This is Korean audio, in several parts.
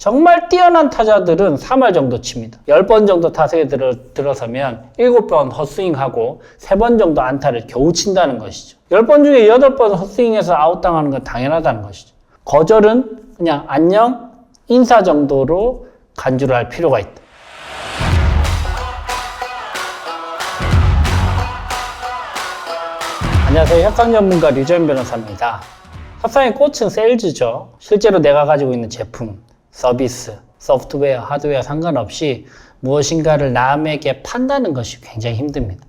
정말 뛰어난 타자들은 3할 정도 칩니다. 10번 정도 타석에 들어서면 7번 헛스윙하고 3번 정도 안타를 겨우 친다는 것이죠. 10번 중에 8번 헛스윙해서 아웃당하는 건 당연하다는 것이죠. 거절은 그냥 안녕, 인사 정도로 간주를 할 필요가 있다. 안녕하세요. 협상 전문가 류재현 변호사입니다. 협상의 꽃은 세일즈죠. 실제로 내가 가지고 있는 제품, 서비스, 소프트웨어, 하드웨어 상관없이 무엇인가를 남에게 판다는 것이 굉장히 힘듭니다.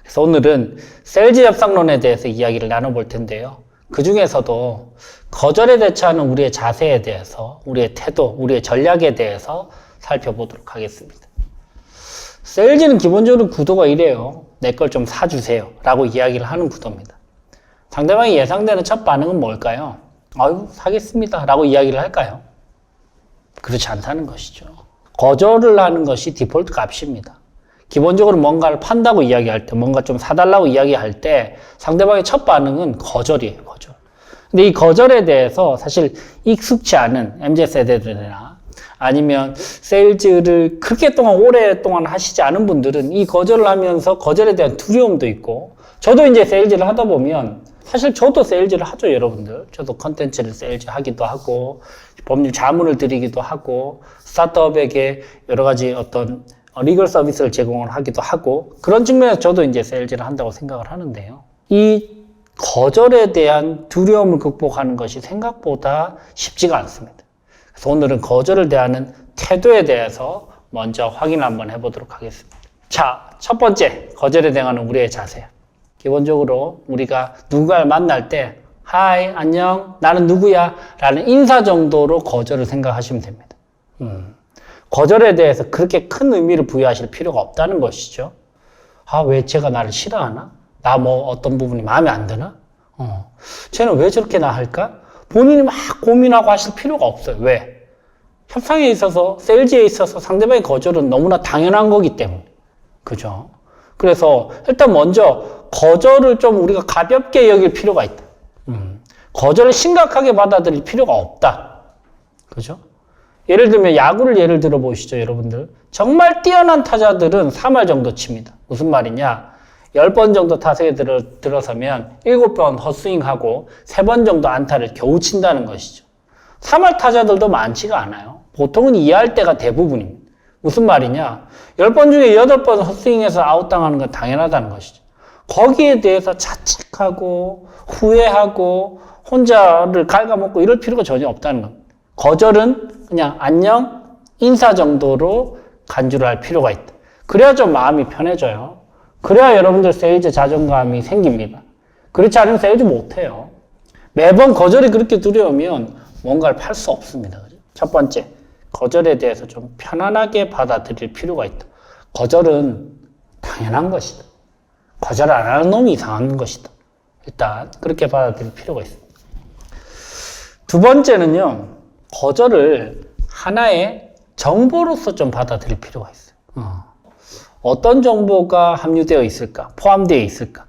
그래서 오늘은 세일즈 협상론에 대해서 이야기를 나눠볼 텐데요. 그 중에서도 거절에 대처하는 우리의 자세에 대해서, 우리의 태도, 우리의 전략에 대해서 살펴보도록 하겠습니다. 세일즈는 기본적으로 구도가 이래요. 내 걸 좀 사주세요 라고 이야기를 하는 구도입니다. 상대방이 예상되는 첫 반응은 뭘까요? 아유, 사겠습니다 라고 이야기를 할까요? 그렇지 않다는 것이죠. 거절을 하는 것이 디폴트 값입니다. 기본적으로 뭔가를 판다고 이야기할 때, 뭔가 좀 사달라고 이야기할 때 상대방의 첫 반응은 거절이에요, 거절. 근데 이 거절에 대해서 사실 익숙치 않은 MZ세대들이나 아니면 세일즈를 그렇게 오랫동안 하시지 않은 분들은 이 거절을 하면서 거절에 대한 두려움도 있고, 저도 이제 세일즈를 하다 보면 사실 저도 세일즈를 하죠, 여러분들. 저도 컨텐츠를 세일즈 하기도 하고, 법률 자문을 드리기도 하고, 스타트업에게 여러 가지 어떤 리걸 서비스를 제공을 하기도 하고, 그런 측면에서 저도 이제 세일즈를 한다고 생각을 하는데요. 이 거절에 대한 두려움을 극복하는 것이 생각보다 쉽지가 않습니다. 그래서 오늘은 거절을 대하는 태도에 대해서 먼저 확인을 한번 해보도록 하겠습니다. 자, 첫 번째, 거절에 대응하는 우리의 자세. 기본적으로 우리가 누군가를 만날 때 하이, 안녕, 나는 누구야 라는 인사 정도로 거절을 생각하시면 됩니다. 거절에 대해서 그렇게 큰 의미를 부여하실 필요가 없다는 것이죠. 아, 왜 쟤가 나를 싫어하나? 나 뭐 어떤 부분이 마음에 안 드나? 쟤는 왜 저렇게 나 할까? 본인이 막 고민하고 하실 필요가 없어요. 왜? 협상에 있어서, 세일즈에 있어서 상대방의 거절은 너무나 당연한 거기 때문에. 그죠? 그래서 일단 먼저 거절을 좀 우리가 가볍게 여길 필요가 있다. 거절을 심각하게 받아들일 필요가 없다. 그죠? 예를 들면 야구를 예를 들어 보시죠, 여러분들. 정말 뛰어난 타자들은 3할 정도 칩니다. 무슨 말이냐? 10번 정도 타석에 들어서면 7번 헛스윙하고 3번 정도 안타를 겨우 친다는 것이죠. 3할 타자들도 많지가 않아요. 보통은 2할 때가 대부분입니다. 무슨 말이냐? 10번 중에 8번 헛스윙해서 아웃당하는 건 당연하다는 것이죠. 거기에 대해서 자책하고 후회하고 혼자를 갉아먹고 이럴 필요가 전혀 없다는 겁니다. 거절은 그냥 안녕, 인사 정도로 간주를 할 필요가 있다. 그래야 좀 마음이 편해져요. 그래야 여러분들 세일즈 자존감이 생깁니다. 그렇지 않으면 세일즈 못해요. 매번 거절이 그렇게 두려우면 뭔가를 팔 수 없습니다. 첫 번째, 거절에 대해서 좀 편안하게 받아들일 필요가 있다. 거절은 당연한 것이다. 거절 안 하는 놈이 이상한 것이다. 일단 그렇게 받아들일 필요가 있습니다. 두 번째는요, 거절을 하나의 정보로서 좀 받아들일 필요가 있어요. 어떤 정보가 함유되어 있을까? 포함되어 있을까?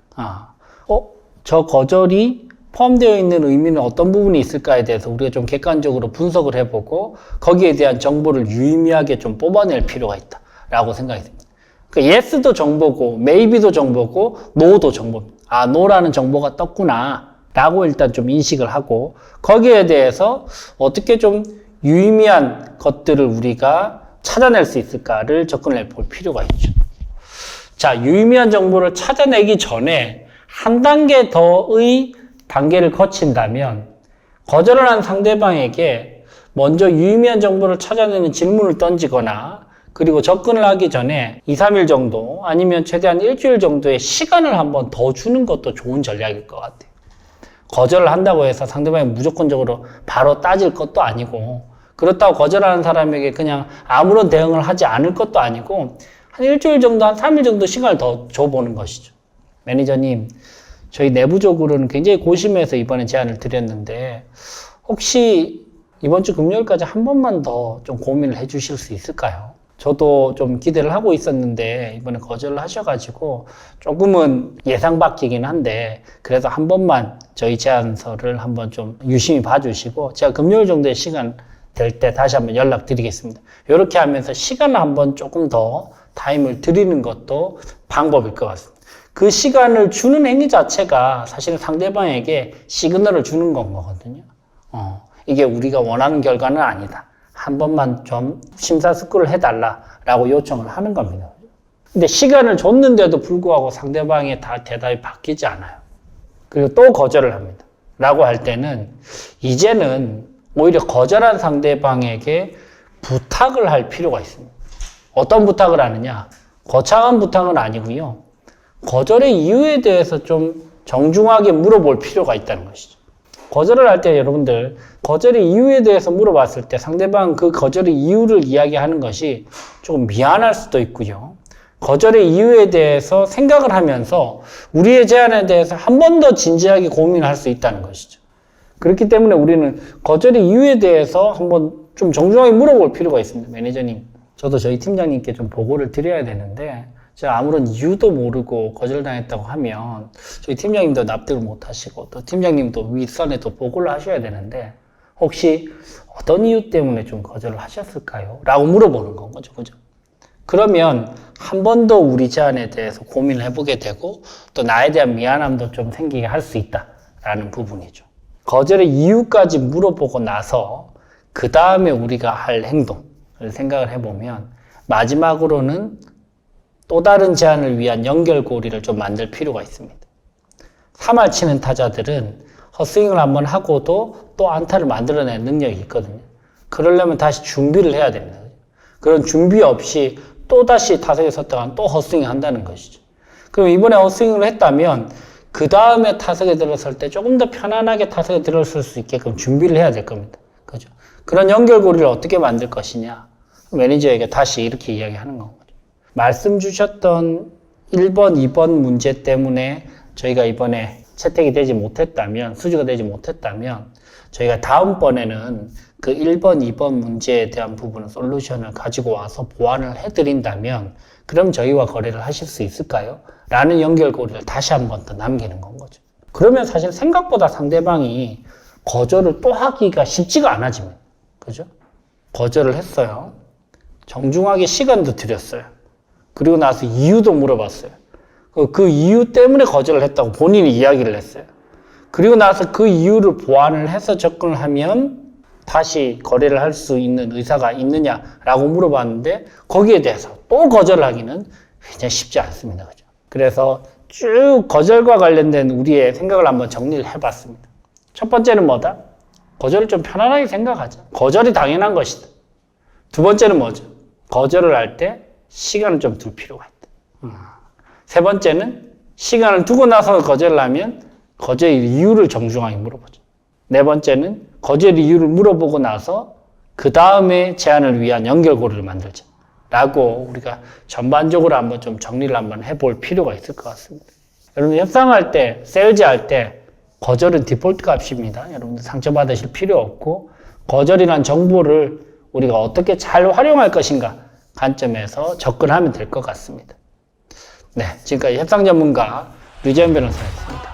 저 거절이 포함되어 있는 의미는 어떤 부분이 있을까에 대해서 우리가 좀 객관적으로 분석을 해보고 거기에 대한 정보를 유의미하게 좀 뽑아낼 필요가 있다라고 생각이 듭니다. 그러니까 yes도 정보고 maybe도 정보고 no도 정보입니다. 아, no라는 정보가 떴구나 라고 일단 좀 인식을 하고 거기에 대해서 어떻게 좀 유의미한 것들을 우리가 찾아낼 수 있을까를 접근해 볼 필요가 있죠. 자, 유의미한 정보를 찾아내기 전에 한 단계 더의 단계를 거친다면 거절을 한 상대방에게 먼저 유의미한 정보를 찾아내는 질문을 던지거나 그리고 접근을 하기 전에 2, 3일 정도 아니면 최대한 일주일 정도의 시간을 한번 더 주는 것도 좋은 전략일 것 같아요. 거절을 한다고 해서 상대방이 무조건적으로 바로 따질 것도 아니고 그렇다고 거절하는 사람에게 그냥 아무런 대응을 하지 않을 것도 아니고 한 일주일 정도, 한 3일 정도 시간을 더 줘보는 것이죠. 매니저님, 저희 내부적으로는 굉장히 고심해서 이번에 제안을 드렸는데 혹시 이번 주 금요일까지 한 번만 더 좀 고민을 해 주실 수 있을까요? 저도 좀 기대를 하고 있었는데 이번에 거절을 하셔가지고 조금은 예상 밖이긴 한데 그래도 한 번만 저희 제안서를 한번 좀 유심히 봐주시고 제가 금요일 정도의 시간 될 때 다시 한번 연락드리겠습니다. 이렇게 하면서 시간을 한번 조금 더 타임을 드리는 것도 방법일 것 같습니다. 그 시간을 주는 행위 자체가 사실은 상대방에게 시그널을 주는 건 거거든요. 이게 우리가 원하는 결과는 아니다. 한 번만 좀 심사숙고를 해달라라고 요청을 하는 겁니다. 근데 시간을 줬는데도 불구하고 상대방의 대답이 바뀌지 않아요. 그리고 또 거절을 합니다. 라고 할 때는 이제는 오히려 거절한 상대방에게 부탁을 할 필요가 있습니다. 어떤 부탁을 하느냐? 거창한 부탁은 아니고요. 거절의 이유에 대해서 좀 정중하게 물어볼 필요가 있다는 것이죠. 거절을 할 때 여러분들 거절의 이유에 대해서 물어봤을 때 상대방 그 거절의 이유를 이야기하는 것이 조금 미안할 수도 있고요. 거절의 이유에 대해서 생각을 하면서 우리의 제안에 대해서 한 번 더 진지하게 고민할 수 있다는 것이죠. 그렇기 때문에 우리는 거절의 이유에 대해서 한번 좀 정중하게 물어볼 필요가 있습니다. 매니저님, 저도 저희 팀장님께 좀 보고를 드려야 되는데 제가 아무런 이유도 모르고 거절당했다고 하면 저희 팀장님도 납득을 못 하시고 또 팀장님도 윗선에도 보고를 하셔야 되는데 혹시 어떤 이유 때문에 좀 거절을 하셨을까요? 라고 물어보는 건 거죠. 그죠? 그러면 한 번 더 우리 제안에 대해서 고민을 해보게 되고 또 나에 대한 미안함도 좀 생기게 할 수 있다라는 부분이죠. 거절의 이유까지 물어보고 나서 그 다음에 우리가 할 행동을 생각을 해보면 마지막으로는 또 다른 제안을 위한 연결고리를 좀 만들 필요가 있습니다. 3할 치는 타자들은 헛스윙을 한번 하고도 또 안타를 만들어내는 능력이 있거든요. 그러려면 다시 준비를 해야 됩니다. 그런 준비 없이 또 다시 타석에 섰다가 또 헛스윙을 한다는 것이죠. 그럼 이번에 헛스윙을 했다면 그 다음에 타석에 들어설 때 조금 더 편안하게 타석에 들어설 수 있게끔 준비를 해야 될 겁니다. 그죠? 그런 연결고리를 어떻게 만들 것이냐? 매니저에게 다시 이렇게 이야기하는 거죠. 말씀 주셨던 1번, 2번 문제 때문에 저희가 이번에 채택이 되지 못했다면, 수주가 되지 못했다면 저희가 다음번에는 그 1번, 2번 문제에 대한 부분은 솔루션을 가지고 와서 보완을 해드린다면 그럼 저희와 거래를 하실 수 있을까요? 라는 연결고리를 다시 한 번 더 남기는 건 거죠. 그러면 사실 생각보다 상대방이 거절을 또 하기가 쉽지가 않아집니다. 그죠? 거절을 했어요. 정중하게 시간도 드렸어요. 그리고 나서 이유도 물어봤어요. 그 이유 때문에 거절을 했다고 본인이 이야기를 했어요. 그리고 나서 그 이유를 보완을 해서 접근을 하면 다시 거래를 할 수 있는 의사가 있느냐라고 물어봤는데 거기에 대해서 또 거절을 하기는 굉장히 쉽지 않습니다. 그죠? 그래서 쭉 거절과 관련된 우리의 생각을 한번 정리를 해봤습니다. 첫 번째는 뭐다? 거절을 좀 편안하게 생각하자. 거절이 당연한 것이다. 두 번째는 뭐죠? 거절을 할 때 시간을 좀 둘 필요가 있다. 세 번째는 시간을 두고 나서 거절을 하면 거절의 이유를 정중하게 물어보죠. 네 번째는 거절의 이유를 물어보고 나서 그 다음에 제안을 위한 연결고리를 만들자. 라고 우리가 전반적으로 한번 좀 정리를 한번 해볼 필요가 있을 것 같습니다. 여러분 협상할 때, 세일즈 할 때 거절은 디폴트 값입니다. 여러분들 상처받으실 필요 없고 거절이란 정보를 우리가 어떻게 잘 활용할 것인가 관점에서 접근하면 될 것 같습니다. 네, 지금까지 협상 전문가 류재현 변호사였습니다.